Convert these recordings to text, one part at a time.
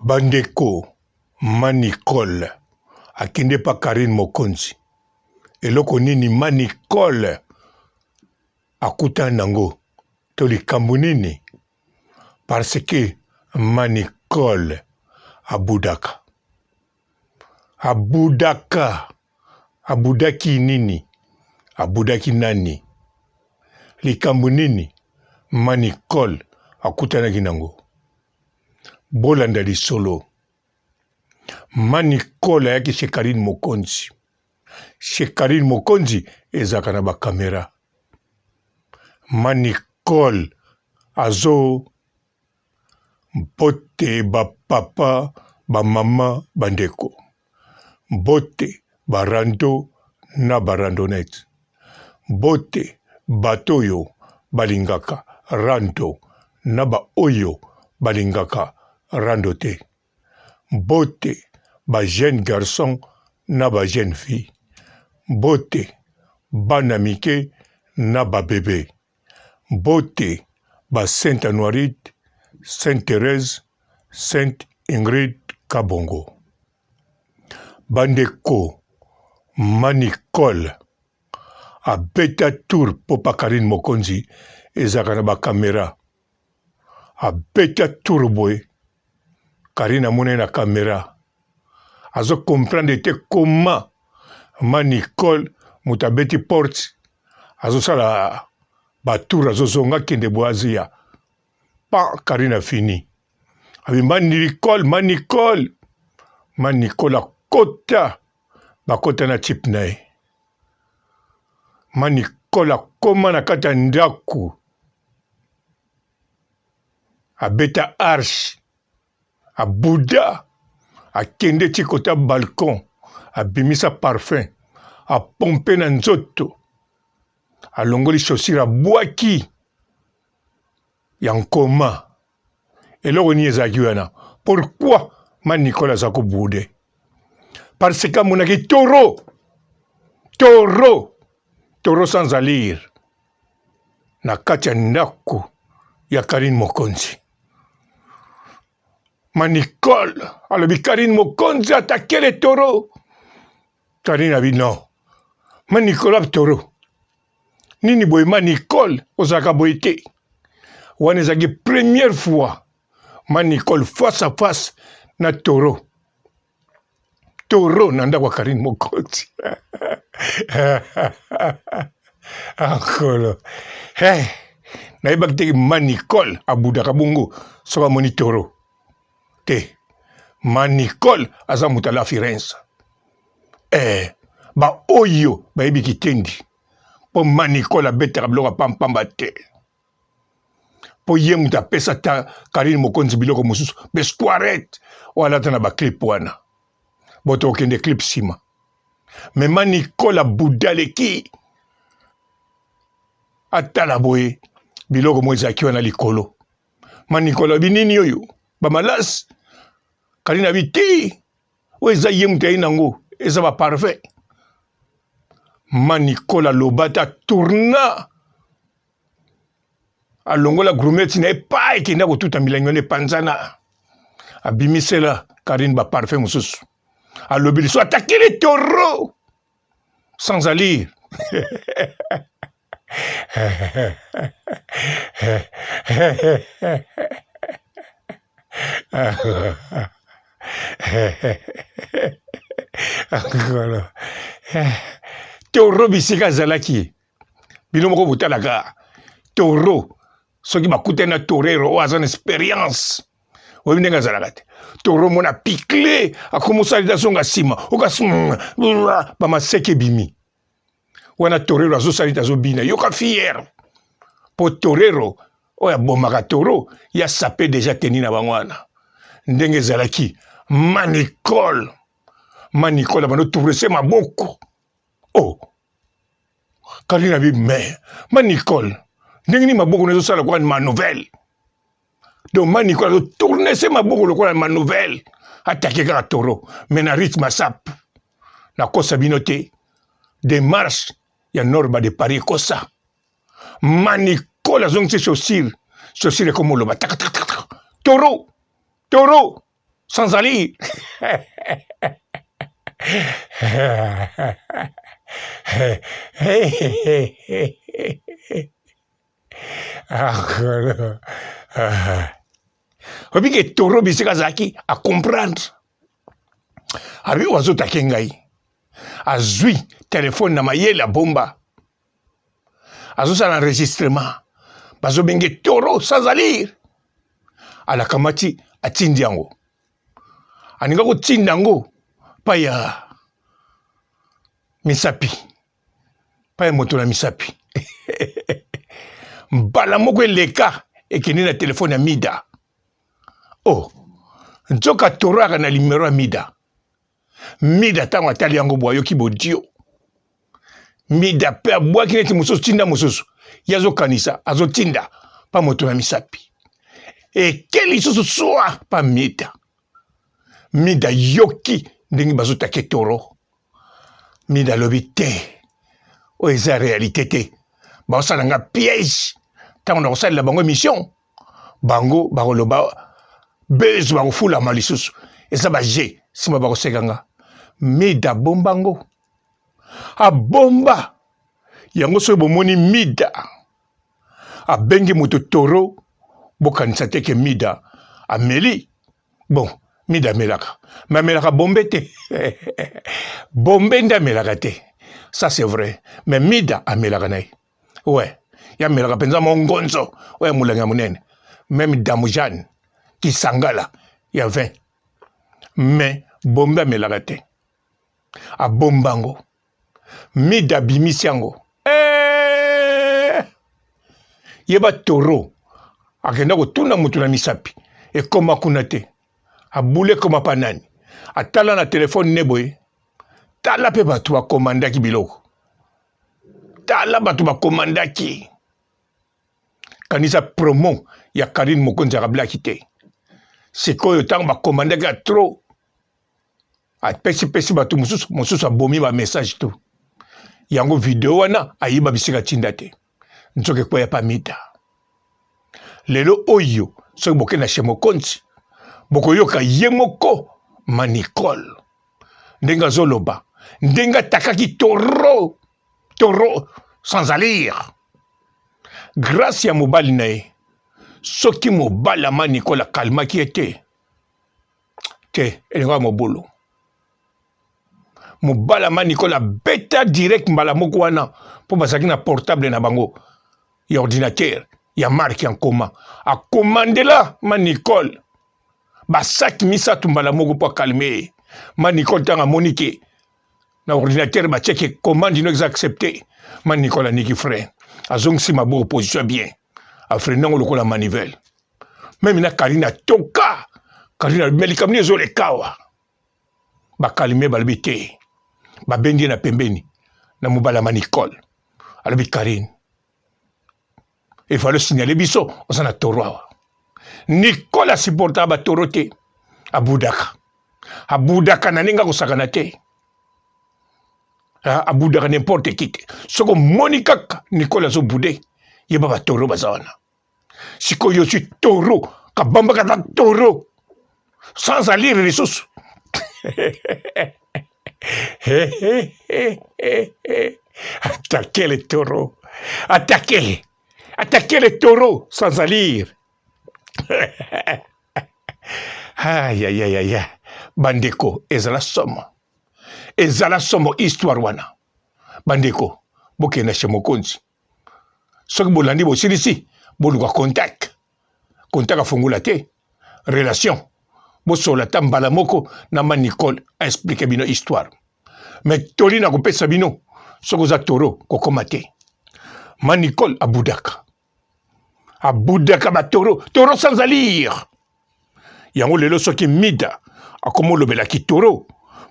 Bandeko Manicole akende pa Karine Mokonzi eloko nini Manicole akuta nango to likambo nini parce que Manicole abudaki nini abudaki nani likambo nini Manicole akutanaki nango bolanda lisolo Manicole ayaki chez Karine Mokonzi. Chez Karine Mokonzi ezaka na ba caméra. Manicole azo mbote ba papa ba mama bandeko. Mbote barando na barandonete. Mbote batoyo balingaka rando na ba oyo balingaka rando te. Mbote ba jeune garçon na ba jeune fille. Mbote bana mike na ba bébé. Mbote ba Sainte Anuarite, Sainte Thérèse, Sainte Ingrid Kabongo. Bandeko Manicole a beta tour popa Karine Mokonzi ezaka na ba caméra. A beta tour boy Karine amone na caméra. Azo comprendre te comment Manicole mutabeti porte azo sala ba tour azo zonga kende boazia. Pa Karine a fini. Abi Manicole a kota bakota na chip nae. Manicole a koma na kata ndaku. A beta arche. A Bouddha. A kende tikota balcon. A bimisa parfum. A pompe na nzoto. A longoli chaussure a bwaki. Yankoma. Eloko ni ezaki wana. Pourquoi Manicole azako boude? Parce que monaki taureau sans allure. Na kati ya ndako ya Karine Mokonzi. Manicole alobi Karine Mokonzi attaqué les taureaux. Karine a dit non. Manicole a taureau. Nini boy Manicole ozaka boy te. Wana ezaki première fois Manicole face à face na taureau. Taureau na ndako ya Karine Mokonzi. Ankolo. Hey, nayebaki te Manicole abudaka bongo soka moni taureau. Te. Manicole aza muta la Firenze. Ba oyo bayebi kitendi. Po Manicole abetaka biloko pampamba te. Po ye muta pesa ta Karine Mokonzi biloko mosusu. Besquarette. Wala tana ba clip wana. Boto okende clip sima. Mais Manicole abudaleki. Atala boye. Biloko mo ezaki wana likolo. Manicole abinini oyo. Ba malas. Karine abiti. O eza ye muta inango. Eza ba parfait. Manicole alobata tourna. Alongola grumeti na epa ekenda kotuta milango ne panzana. Abimisela Karine ba parfait mususu. Alobi liso attaquer les taureaux sans allure. Taureau bisika zalaki. Bino moko butalaka. Taureau soki bakute na torero oyo aza na expérience oyebi ndenge azalaka te. Taureau mona picle akomosali azonga nsima bamaseke ebimi wana torero azosali te azobina yoka fiere po torero oyo abomaka taureau ya sape deja teni na bango wana ndenge ezalaki. Manicole abando tourese maboko. Oh Karine abi mais Manicole ndenge ni maboko nezosala kwa ma nouvelle. Donc Manicole a tourné ses maboko lokola ma nouvelle. Attaqué kaka taureau. Mais na rythme sap. Na kosa binote. Démarche. Ya norba de Paris kosa. Manicole a zongé chaussure. Chaussure comme le bata. Taureau. sans aller. Obike toro bisika zaki à comprendre. Abi wazo takengai. Azui téléphone na mayela bomba. Azo sa l'enregistrement. Bazo benge toro sans aller. Ala kamati atindi yango. Aninga ko tinda yango pa ya misapi. Pa ya moto na misapi. Mbala moko eleka ekeni na telefone ya Mida. Oh, nzoka toro aka na limero ya Mida. Mida tango atali yango boyoki bodio. Mida pe abwaki neti mosusu tinda mosusu. Yazo kanisa azo tinda pa moto na misapi. Ekeli susu soa pa Mida. Mida yoki ndenge bazo take toro. Mida lobi te. O eza réalité te. Ba osalanga piège. Tango na kosalela bango mission. Bango bakoloba bezo bakofula malisusu. Eza ba je sima bakosekanga. Mida bombango. A bomba. Yango so bomoni Mida. A bengi moto toro. Bokanisa teke Mida. A meli. Bon. Mida melaka. Mais melaka bombe te. Bombe nda melaka te. Ça c'est vrai. Mais Mida a melaka nae. Ouais. Ya melaka penza mongonzo. Ouais moulanga munene. Même Damoujan. Qui sangala. Ya 20. Mais bombe a melaka te. A bombango. Mida bimisiango. Yeba toro. Akenda ko tuna mutu na misapi. E koma kuna te. A boule koma panani. A tala na telefone neboye. Tala pe batu ba komandaki biloko. Tala batu ba komandaki. Kanisa promo ya Karine Mokonzi Rablaki te. Sikoyo tango ba komandaki a trop. A pesi batu mususu a bomi ba message tout. Yango video wana ayiba bisika tinda te. Nzoke kwa ya pa Mida. Lelo oyo soki boke na chez Mokonzi. Boko yoka yemoko Manicole. Ndenga zoloba. Ndenga takaki toro. Toro sans allure. Grâce à mobali nae. Soki mobali a Manicole kalma ki ete. Te, elenga mobolo. Mobali a Manicole a beta direct mbala moko wana. Po basaki na portable na bango. Ya ordinateur. Ya marque en coma. A commandé la Manicole. Basak misa tumbala moko po calmer. Manicole tanga monique. Na ordinateur ba check commande ino accepté. Manicole a niki frère. Azong si ma bo opposition bien. A frère nango lokola manivelle. Même na Karina toka. Karina melikamni zo le kawa. Ba calmer balbité. Ba bendi na pembeni. Na mobala Manicole. Albi Karine. Il fallait signaler biso, on s'en a toroa. Nicolas supportaba torote. Aboudaka. Aboudaka naninga ko sakanate. Aboudaka n'importe qui. Soko Monica Nicolas zo boudé. Yeba ba toro bazawana. Siko yo suis toro. Kabamba ka toro. Sans alire les sous. Attaquez les taureaux. Attaquez. Attaquer les taureaux sans alire. Aïe, aïe, aïe, aïe. Bandeko, ezala somo. Ezala somo histoire wana. Bandeko, boke na chez Mokonzi. Soki bolandi bo silisi, boluka contact. Contact a fungula te. Relation. Bo sola tambala moko na Manicole a expliqué bino histoire. Mais toli na kopesa bino, soko za toro kokoma te. Manicole à Boudaka. À Boudaka ba toro. Toro sans alire. Yango lelo soki Mida. A komo lobela ki toro.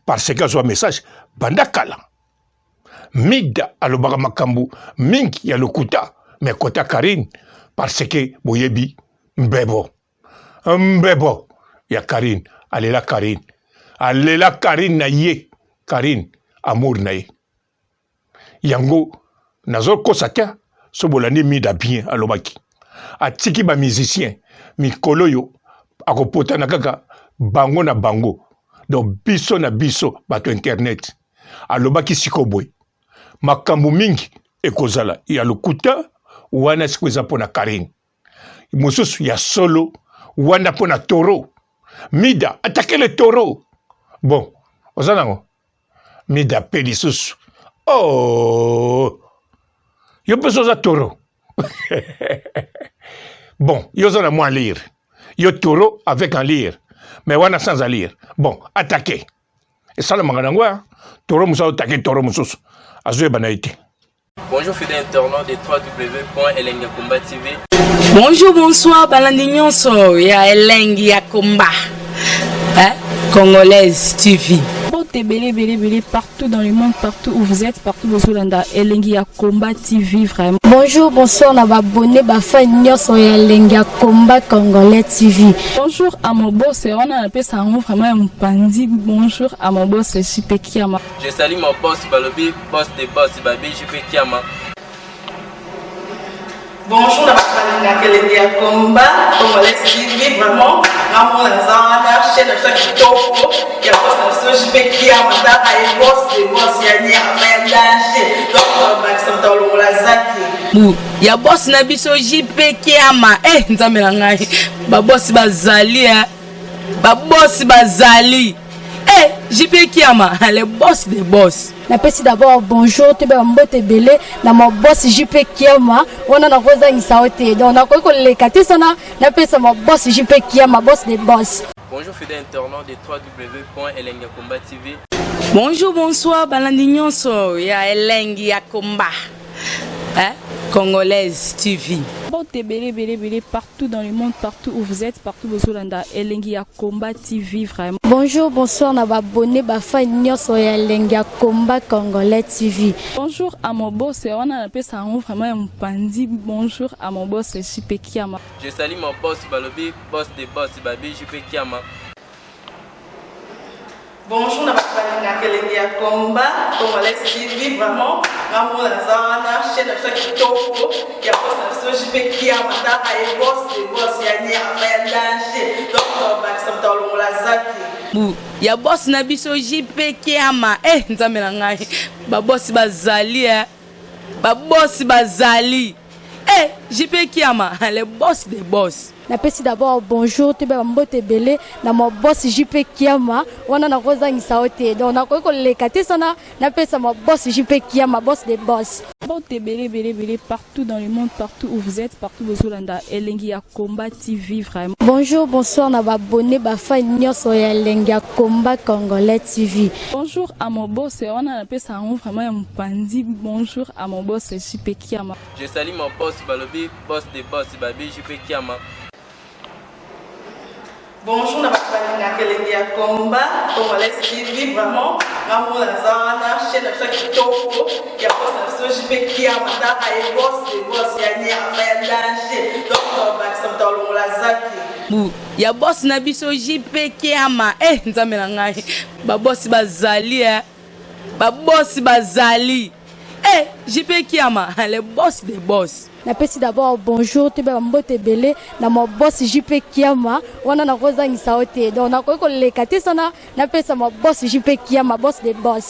Parce que zo message. Bandakala. Mida alobaka makambu. Mingi ya lokuta. Mais kota Karine. Parce que boyebi. Mbebo. Mbebo. Ya Karine. Alela Karine. Alela Karine na ye. Karine. Amour na ye. Yango. Nazor kosatia. Sobolani Mida bien alobaki. Atiki ba musicien. Mikolo yo. Akopota na kaka bango na bango donc biso na biso bato internet alobaki sikoboy makambo mingi ekozala ya lokuta wana siko eza mpona Karine mosusu ya solo wana mpona toro Mida attaquer le taureau bon oza nango Mida pe lisusu oh yo mpe oza taureau bon yo oza na mwa lire yo taureau avec un lire mais wana sans un lire bon attaquer esalamaka nango taureau mosusu attaquer taureau mosusu azoyeba na ye te. Bonjour fidèles internautes de www.elengiakomba TV. Bonjour, bonsoir, balandi nyonso ya Elengi ya Komba. Congolaise TV. Belé partout dans le monde, partout où vous êtes, partout où vous êtes, Elengi ya Komba TV vraiment. Bonjour, bonsoir, na abonné ba fan nyonso ya Elengi ya Komba Congolais TV. Bonjour à mon boss, on a appelé ça vraiment un pandi. Bonjour à mon boss, JP Kiama. Je salue mon boss Balobi, boss des boss Babi, JP Kiama. Bonjour à la Elengi ya Komba Congolais TV vraiment. Ramon Lazana, chaîne de chaque topo, il y a boss de JP Kiama, et boss des boss, il y a un danger. Donc, Maxime Talon Lazaki. Il y a boss na biso JP Kiama. Nzambe na ngai. Ba boss bazali ba boss bazali. JP Kiama, le boss des boss. Napesi d'abord bonjour, te ba mbote belé na mon boss JP Kiama. On a na koza ngisaote. Donc na ko le kati sana napesa mon boss JP Kiama, boss des boss. Bonjour fidèles internautes de www.elengiakomba TV. Bonjour, bonsoir, balandi nyonso ya Elengi ya Komba. Congolaise TV. Belé partout dans le monde, partout où vous êtes, partout où vous êtes, Elengi ya Komba TV vraiment. Bonjour, bonsoir, na abonné ba fan nyonso ya Elengi ya Komba Congolais TV. Bonjour à mon boss, on a appelé ça vraiment un pandi. Bonjour à mon boss, JP Kiama. Je salue mon boss Balobi, boss des boss Babi, JP Kiama. Bonjour à Elengi ya Komba Congolais TV vraiment. Ramon Lazana, chaîne de chaque topo, il y a boss de JP Kiama, et boss des boss, il y a un danger. Donc, Maxime Talon Lazaki. Il y a boss na biso JP Kiama. Nzambe na ngai. Ba boss bazali ba boss bazali. JP Kiama, le boss des boss. Napesi d'abord bonjour, te ba mbote belé na mon boss JP Kiama. On a na koza ngisaote. Donc na ko le kati sana napesa mon boss JP Kiama, boss des boss. Belé partout dans le monde, partout où vous êtes, partout où vous êtes, Elengi ya Komba TV vraiment. Bonjour, bonsoir, na abonné ba fan nyonso ya Elengi ya Komba Congolais TV. Bonjour à mon boss, on a appelé ça vraiment un pandi. Bonjour à mon boss, JP Kiama. Je salue mon boss Balobi, boss des boss Babi, JP Kiama. Bonjour à Elengi ya Komba Congolais TV vraiment. Ramon Lazana, chaîne de chaque topo, il y a boss de JP Kiama, et boss des boss, il y a un danger. Donc, Maxime Talon Lazaki. Il y a boss na biso JP Kiama. Nzambe na ngai. Ba boss bazali ba boss bazali. JP Kiama, le boss des boss. Napesi d'abord bonjour, te ba mbote belé na mon boss JP Kiama. On a na koza ngisaote. Donc na ko le kati sana napesa mon boss JP Kiama, boss des boss.